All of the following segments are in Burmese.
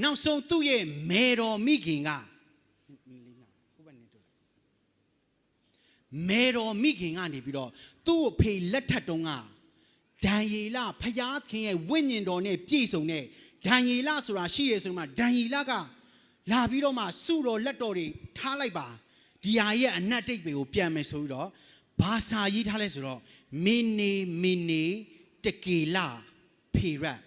နောက်ဆုံးသူ့ရဲ့မေတော်မိခင်ကမေတော်မိခင်ကနေပြီးတော့သူ့အဖေလက်ထက်တုန်းကဒံယေလဖျားခင်ရဲ့ဝိညာဉ်တော်နဲ့ပြည့်စုံတဲ့ဒံယေလဆိုတာရှိတယ်ဆိုမှဒံယေလကလာပြီးတော့မှစုတော်လက်တော်တွေထားလိုက်ပါဒီဟာရဲ့အနတ်တိတ်တွေကိုပြန်မယ်ဆိုပြီးတော့ဘာသာရေးထားလဲဆိုတော့မင်းနေတကေလဖေရတ်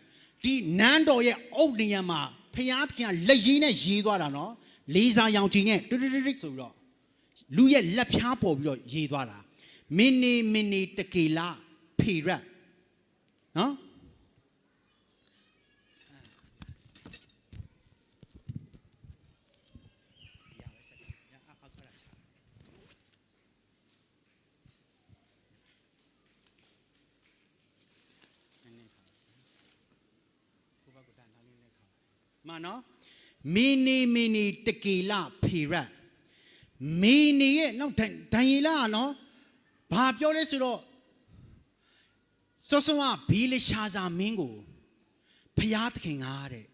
ဒီနန်းတော်ရဲ့အုတ်နေရာမှာဖျားခင်ကလက်ရည်နဲ့ရေးသွားတာနော်လေးစားရောင်ချီနဲ့တွတ်ဆိုပြီးတော့လူရဲ့လက်ဖြားပေါ်ပြီးတော့ရေးသွားတာမင်းနေတကေလဖေရတ်နော်မနော်မင်းနေတကေလဖေရတ်မင်းနေရဲ့နောက်ဒံယေလကနော်ဘာပြောလဲဆိုတော့စောစောကဘေးလရှာဇာမင်းကိုဖျားသခင်ကတဲ့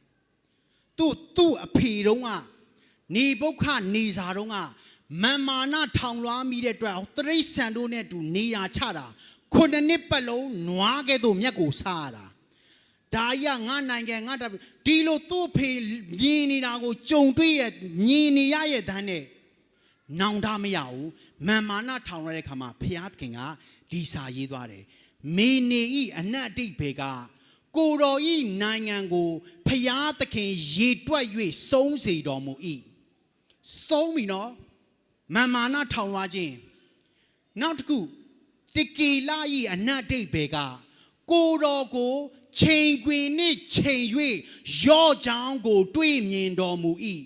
သူ့အဖေတုံးကနေဘုခနေစာတုံးကမန်မာနထောင်လွှားမိတဲ့အတွက်တရိษံတို့နဲ့တူနေရာချတာခုနှစ်ပတ်လုံးနွားကဲ့သို့မြက်ကိုစားရတာဒါကြီးကငါနိုင်ငံငါတပ်ဒီလိုသူ့ဖေမြင်နေတာကိုကြုံတွေ့ရမြင်နေရရဲ့တန်းနဲ့နောင်တမရဘူးမန်မာနထောင်ရတဲ့ခါမှာဖျားသခင်ကဒီစာရေးသွားတယ်မေနေဤအနတ်အတိတ်ဘေကကိုတော်ဤနိုင်ငံကိုဖျားသခင်ရေတွက်၍ဆုံးစေတော်မူ၏ဆုံးပြီနော်မန်မာနထောင်လွှားခြင်းနောက်တစ်ခုတကေလဤအနတ်အတိတ်ဘေကကိုတော်ကိုချိန်ခွင်နှင့်ချိန်၍ရော့ချောင်းကိုတွေးမြင်တော်မူ၏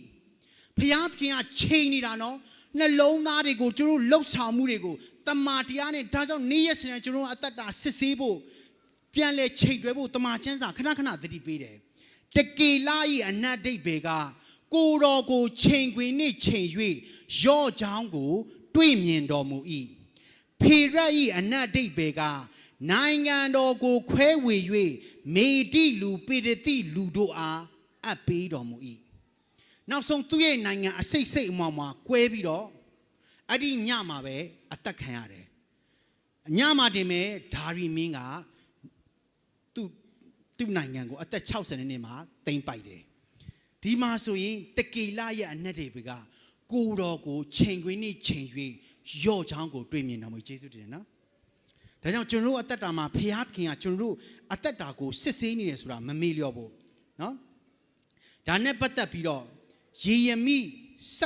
ဖျားသခင်ကချိန်နေတာနော်နှလုံးသားတွေကိုကျတို့လှုပ်ဆောင်မှုတွေကိုတမာတရားနဲ့ဒါကြောင့်နေ့ရက်စဉ်နဲ့ကျတို့အသက်တာစစ်ဆေးဖို့ပြန်လဲချိန်တွဲဖို့တမာချမ်းစာခဏသတိပေးတယ်တကေလဤအနတ်ဒိတ်ဘေကကိုတော်ကိုချိန်ခွင်နှင့်ချိန်၍ရော့ချောင်းကိုတွေးမြင်တော်မူ၏ဖေရတ်ဤအနတ်ဒိတ်ဘေကနိုင်ငံတော်ကိုခွဲဝေ၍မေတိလူပေရတိလူတို့အားအပ်ပေးတော်မူ၏နောက်ဆုံးသူ့ရဲ့နိုင်ငံအစိတ်အမောင်မှာကွဲပြီးတော့အဲ့ဒီညမှာပဲအသက်ခံရတယ်ညမှာတင်မဲ့ဒါရီမင်းကသူ့နိုင်ငံကိုအသက်60နှစ်မှာတိမ့်ပိုက်တယ်ဒီမှာဆိုရင်တကေလရဲ့အနက်တွေကကိုတော်ကိုချိန်ခွင်နဲ့ချိန်၍ရော့ချောင်းကိုတွေ့မြင်တော်မူယေရှုတင်နော်ဒါကြောင့်ကျွန်တော်တို့အသက်တာမှာဖျားခင်ကကျွန်တော်တို့အသက်တာကိုစစ်ဆေးနေတယ်ဆိုတာမမေ့လျော့ဘူးနော်ဒါနဲ့ပတ်သက်ပြီးတော့ယေရမိ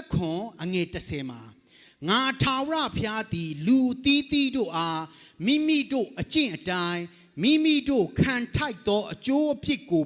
7 အငယ်10မှာငါထာဝရဘုရားသည်လူတီးတီးတို့အားမိမိတို့အကျင့်အတိုင်းမိမိတို့ခံထိုက်သောအကျိုးအပြစ်ကို